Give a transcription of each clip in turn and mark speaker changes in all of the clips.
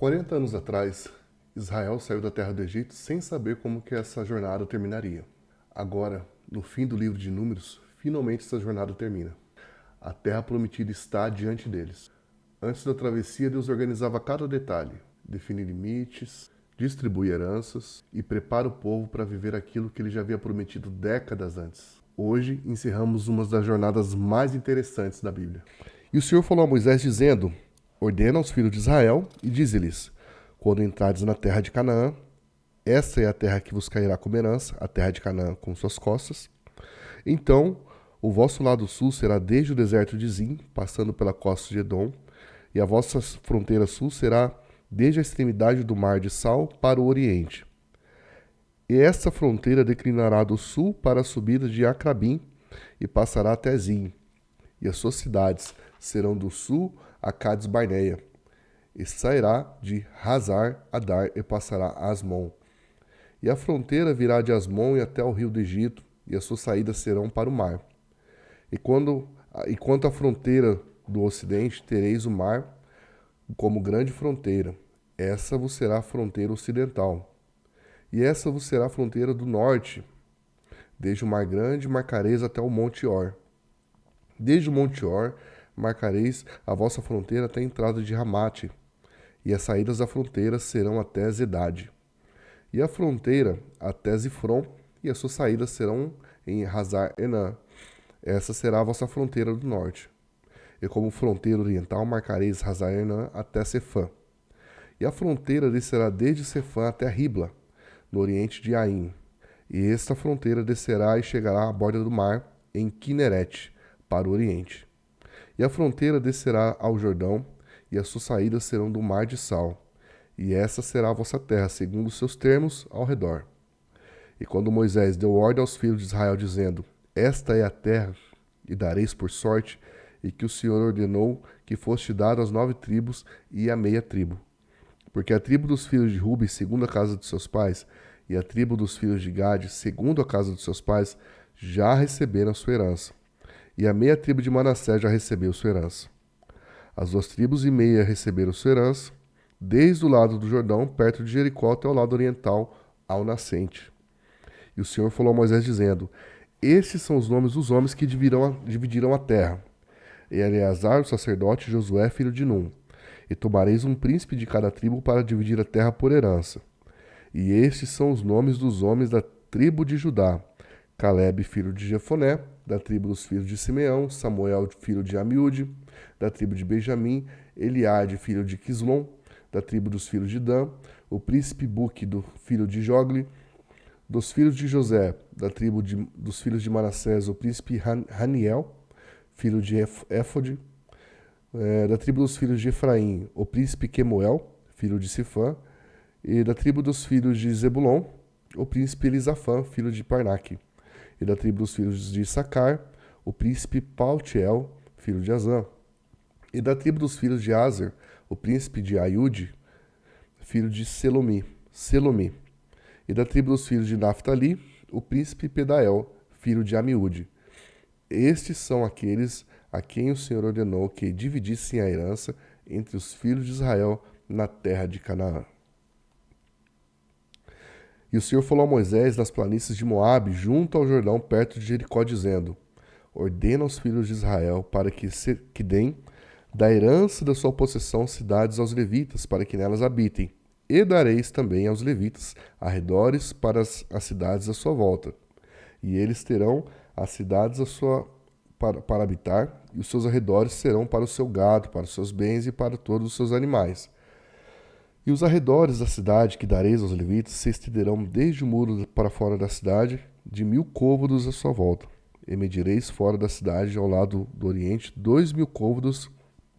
Speaker 1: 40 anos atrás, Israel saiu da terra do Egito sem saber como que essa jornada terminaria. Agora, no fim do livro de Números, finalmente essa jornada termina. A terra prometida está diante deles. Antes da travessia, Deus organizava cada detalhe, define limites, distribui heranças e prepara o povo para viver aquilo que ele já havia prometido décadas antes. Hoje, encerramos uma das jornadas mais interessantes da Bíblia. E o Senhor falou a Moisés dizendo: ordena aos filhos de Israel e dize-lhes: quando entrardes na terra de Canaã, essa é a terra que vos cairá como herança, a terra de Canaã com suas costas. Então, o vosso lado sul será desde o deserto de Zim, passando pela costa de Edom, e a vossa fronteira sul será desde a extremidade do mar de Sal para o oriente. E esta fronteira declinará do sul para a subida de Acrabim e passará até Zim, e as suas cidades serão do sul a Cades Barneia, e sairá de Hazar Adar e passará a Asmon. E a fronteira virá de Asmon e até o rio do Egito, e as suas saídas serão para o mar. E quanto à fronteira do ocidente, tereis o mar como grande fronteira. Essa vos será a fronteira ocidental. E essa vos será a fronteira do norte. Desde o mar grande marcareis até o monte Or. Desde o monte Or marcareis a vossa fronteira até a entrada de Ramate, e as saídas da fronteira serão até Zedade. E a fronteira até Zifron, e as suas saídas serão em Hazar Enã. Essa será a vossa fronteira do norte. E como fronteira oriental marcareis Hazar Enã até Sefã. E a fronteira descerá desde Sefã até Ribla, no oriente de Aim. E esta fronteira descerá e chegará à borda do mar, em Kineret, para o oriente. E a fronteira descerá ao Jordão, e as suas saídas serão do mar de Sal. E essa será a vossa terra, segundo os seus termos, ao redor. E quando Moisés deu ordem aos filhos de Israel, dizendo: esta é a terra, e dareis por sorte, e que o Senhor ordenou que fosse dado às 9 tribos e à meia tribo. Porque a tribo dos filhos de Ruben, segundo a casa de seus pais, e a tribo dos filhos de Gade, segundo a casa de seus pais, já receberam sua herança. E a meia tribo de Manassés já recebeu sua herança. As 2 tribos e meia receberam sua herança, desde o lado do Jordão, perto de Jericó, até o lado oriental, ao nascente. E o Senhor falou a Moisés, dizendo: estes são os nomes dos homens que dividirão a terra. E Eleazar, o sacerdote, e Josué, filho de Num. E tomareis um príncipe de cada tribo para dividir a terra por herança. E estes são os nomes dos homens da tribo de Judá: Calebe, filho de Jefoné, da tribo dos filhos de Simeão; Samuel, filho de Amiúde, da tribo de Benjamim; Eliade, filho de Quislom, da tribo dos filhos de Dan; o príncipe Buque, do filho de Jogli; dos filhos de José, da tribo dos filhos de Manassés, o príncipe Haniel, filho de Éfode; da tribo dos filhos de Efraim, o príncipe Quemuel, filho de Sifã; e da tribo dos filhos de Zebulon, o príncipe Elisafã, filho de Parnaque; e da tribo dos filhos de Issacar, o príncipe Paltiel, filho de Azã; e da tribo dos filhos de Azer, o príncipe de Aiude, filho de Selomi; e da tribo dos filhos de Naphtali, o príncipe Pedael, filho de Amiúde. Estes são aqueles a quem o Senhor ordenou que dividissem a herança entre os filhos de Israel na terra de Canaã. E o Senhor falou a Moisés nas planícies de Moabe, junto ao Jordão, perto de Jericó, dizendo: ordena aos filhos de Israel para que deem da herança da sua possessão cidades aos levitas, para que nelas habitem. E dareis também aos levitas arredores para as cidades à sua volta. E eles terão as cidades para habitar, e os seus arredores serão para o seu gado, para os seus bens e para todos os seus animais. E os arredores da cidade que dareis aos levitas se estenderão desde o muro para fora da cidade, de 1000 côvados à sua volta. E medireis fora da cidade, ao lado do oriente, 2000 côvados,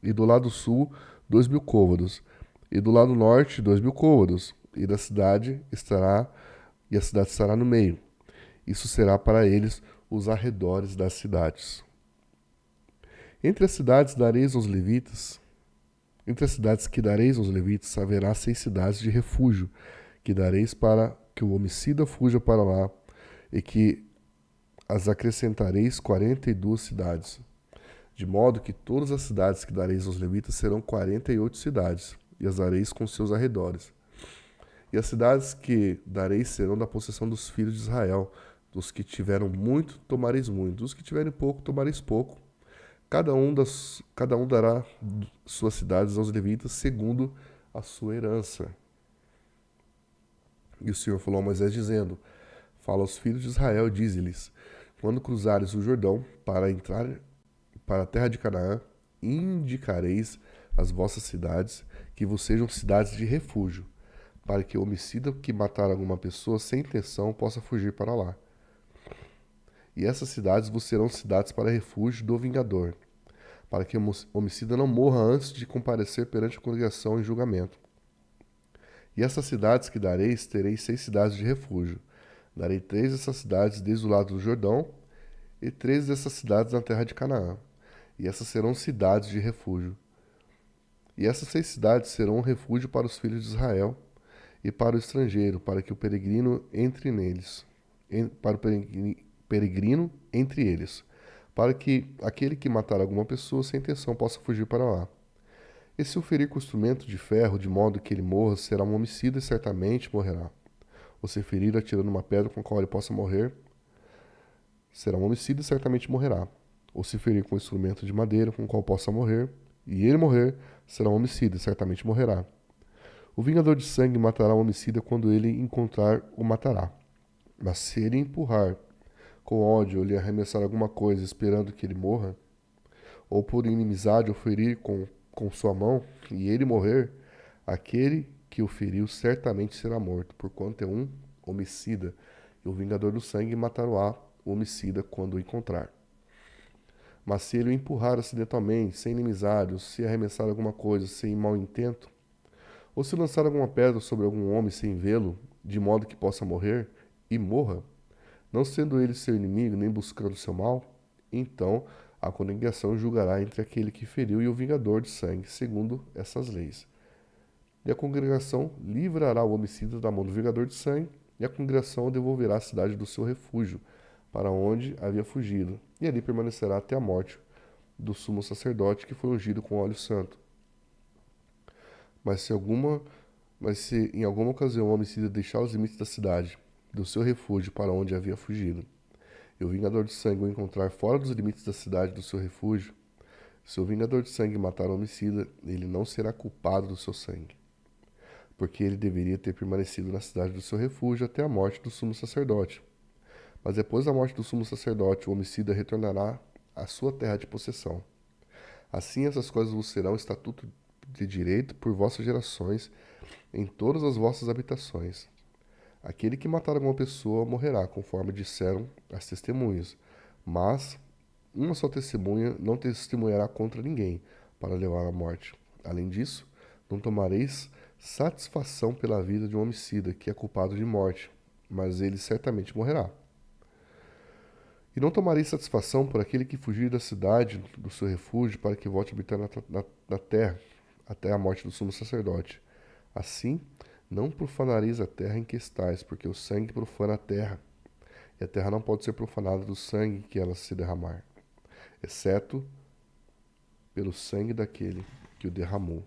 Speaker 1: e do lado sul, 2000 côvados, e do lado norte, 2000 côvados, e a cidade estará no meio. Isso será para eles os arredores das cidades. Entre as cidades que dareis aos levitas, haverá 6 cidades de refúgio, que dareis para que o homicida fuja para lá, e que as acrescentareis 42 cidades. De modo que todas as cidades que dareis aos levitas serão 48 cidades. e as dareis com seus arredores. E as cidades que dareis serão da possessão dos filhos de Israel. Dos que tiveram muito, tomareis muito. Dos que tiverem pouco, tomareis pouco. Cada um dará suas cidades aos levitas segundo a sua herança. E o Senhor falou a Moisés, dizendo: Fala aos filhos de Israel, dize-lhes: Quando cruzares o Jordão para entrar para a terra de Canaã, indicareis as vossas cidades, que vos sejam cidades de refúgio, para que o homicida que matar alguma pessoa sem intenção possa fugir para lá. E essas cidades vos serão cidades para refúgio do vingador, para que o homicida não morra antes de comparecer perante a congregação em julgamento. E essas cidades que dareis, tereis 6 cidades de refúgio. Darei 3 dessas cidades desde o lado do Jordão, e 3 dessas cidades na terra de Canaã. E essas serão cidades de refúgio. E essas 6 cidades serão um refúgio para os filhos de Israel e para o estrangeiro, para que o peregrino entre neles. Para o peregrino entre eles, para que aquele que matar alguma pessoa sem intenção possa fugir para lá. E se o ferir com instrumento de ferro, de modo que ele morra, será um homicida e certamente morrerá. Ou se ferir atirando uma pedra com a qual ele possa morrer, será um homicida e certamente morrerá. Ou se ferir com um instrumento de madeira com o qual possa morrer, e ele morrer, será um homicida e certamente morrerá. O vingador de sangue matará o homicida quando ele encontrar, o matará. Mas se ele empurrar com ódio ou lhe arremessar alguma coisa esperando que ele morra, ou por inimizade o ferir com sua mão, e ele morrer, aquele que o feriu certamente será morto, porquanto é um homicida, e o vingador do sangue matará o homicida quando o encontrar. Mas se ele o empurrar acidentalmente, sem inimizade, ou se arremessar alguma coisa sem mau intento, ou se lançar alguma pedra sobre algum homem sem vê-lo, de modo que possa morrer, e morra, não sendo ele seu inimigo, nem buscando seu mal, então a congregação julgará entre aquele que feriu e o vingador de sangue, segundo essas leis. E a congregação livrará o homicida da mão do vingador de sangue, e a congregação o devolverá à cidade do seu refúgio, para onde havia fugido, e ali permanecerá até a morte do sumo sacerdote que foi ungido com óleo santo. Mas se em alguma ocasião o homicida deixar os limites da cidade, do seu refúgio para onde havia fugido, e o vingador de sangue o encontrar fora dos limites da cidade do seu refúgio, se o vingador de sangue matar o homicida, ele não será culpado do seu sangue, porque ele deveria ter permanecido na cidade do seu refúgio até a morte do sumo sacerdote. Mas depois da morte do sumo sacerdote, o homicida retornará à sua terra de possessão. Assim essas coisas vos serão estatuto de direito por vossas gerações, em todas as vossas habitações. Aquele que matar alguma pessoa morrerá, conforme disseram as testemunhas. Mas uma só testemunha não testemunhará contra ninguém, para levar à morte. Além disso, não tomareis satisfação pela vida de um homicida que é culpado de morte, mas ele certamente morrerá. E não tomareis satisfação por aquele que fugir da cidade, do seu refúgio, para que volte a habitar na terra, até a morte do sumo sacerdote. Assim, não profanareis a terra em que estais, porque o sangue profana a terra, e a terra não pode ser profanada do sangue que ela se derramar, exceto pelo sangue daquele que o derramou.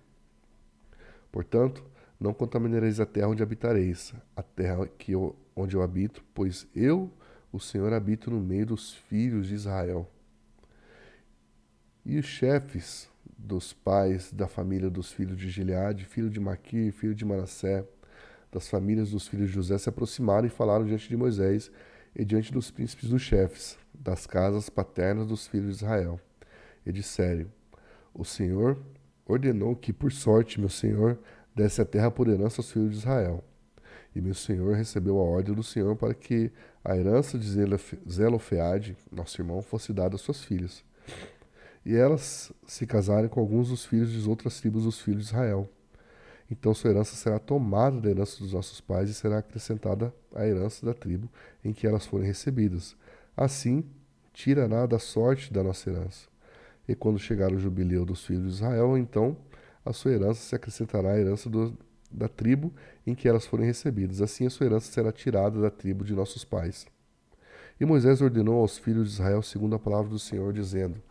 Speaker 1: Portanto, não contaminareis a terra onde habitareis, a terra onde eu habito, pois eu, o Senhor, habito no meio dos filhos de Israel. E os chefes dos pais da família dos filhos de Gileade, filho de Maquir, filho de Manassé, das famílias dos filhos de José, se aproximaram e falaram diante de Moisés e diante dos príncipes dos chefes, das casas paternas dos filhos de Israel. E disseram: O Senhor ordenou que, por sorte, meu senhor desse a terra por herança aos filhos de Israel. E meu senhor recebeu a ordem do Senhor para que a herança de Zelofeade, nosso irmão, fosse dada às suas filhas. E elas se casarem com alguns dos filhos de outras tribos dos filhos de Israel. Então sua herança será tomada da herança dos nossos pais e será acrescentada à herança da tribo em que elas forem recebidas. Assim, tirará da sorte da nossa herança. E quando chegar o jubileu dos filhos de Israel, então a sua herança se acrescentará à herança da tribo em que elas forem recebidas. Assim a sua herança será tirada da tribo de nossos pais. E Moisés ordenou aos filhos de Israel segundo a palavra do Senhor, dizendo: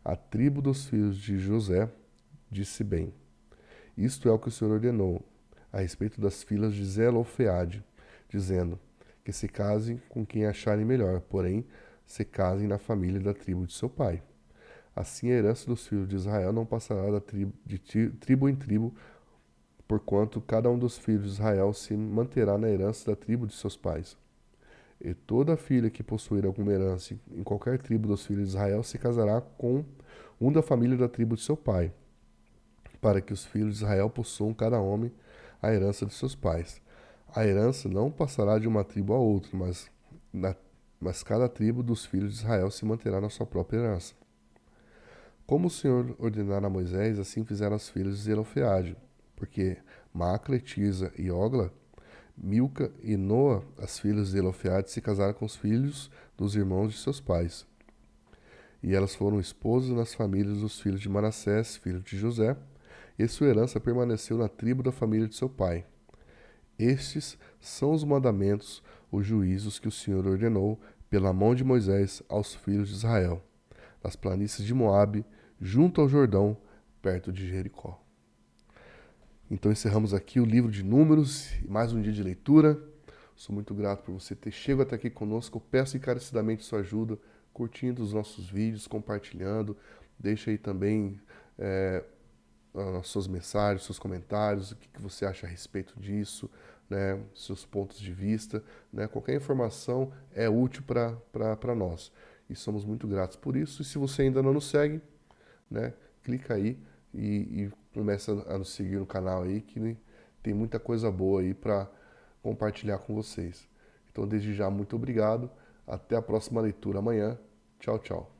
Speaker 1: A tribo dos filhos de José disse bem, Isto é o que o Senhor ordenou a respeito das filhas de Zelofeade, dizendo que se casem com quem acharem melhor, porém se casem na família da tribo de seu pai. Assim a herança dos filhos de Israel não passará de tribo em tribo, porquanto cada um dos filhos de Israel se manterá na herança da tribo de seus pais. E toda filha que possuir alguma herança em qualquer tribo dos filhos de Israel se casará com um da família da tribo de seu pai, para que os filhos de Israel possuam cada homem a herança de seus pais. A herança não passará de uma tribo a outra, mas cada tribo dos filhos de Israel se manterá na sua própria herança. Como o Senhor ordenara a Moisés, assim fizeram as filhas de Zelofeade, porque Macla, Tirza e Ogla, Milca e Noa, as filhas de Zelofeade, se casaram com os filhos dos irmãos de seus pais. E elas foram esposas nas famílias dos filhos de Manassés, filho de José, e sua herança permaneceu na tribo da família de seu pai. Estes são os mandamentos, os juízos que o Senhor ordenou pela mão de Moisés aos filhos de Israel, nas planícies de Moabe, junto ao Jordão, perto de Jericó. Então encerramos aqui o livro de Números, mais um dia de leitura. Sou muito grato por você ter chegado até aqui conosco. Peço encarecidamente sua ajuda, curtindo os nossos vídeos, compartilhando. Deixa aí também as suas mensagens, seus comentários, o que você acha a respeito disso, né, seus pontos de vista. Né, qualquer informação é útil para nós. E somos muito gratos por isso. E se você ainda não nos segue, né, clica aí e começa a nos seguir no canal aí, que tem muita coisa boa aí para compartilhar com vocês. Então, desde já, muito obrigado. Até a próxima leitura amanhã. Tchau, tchau.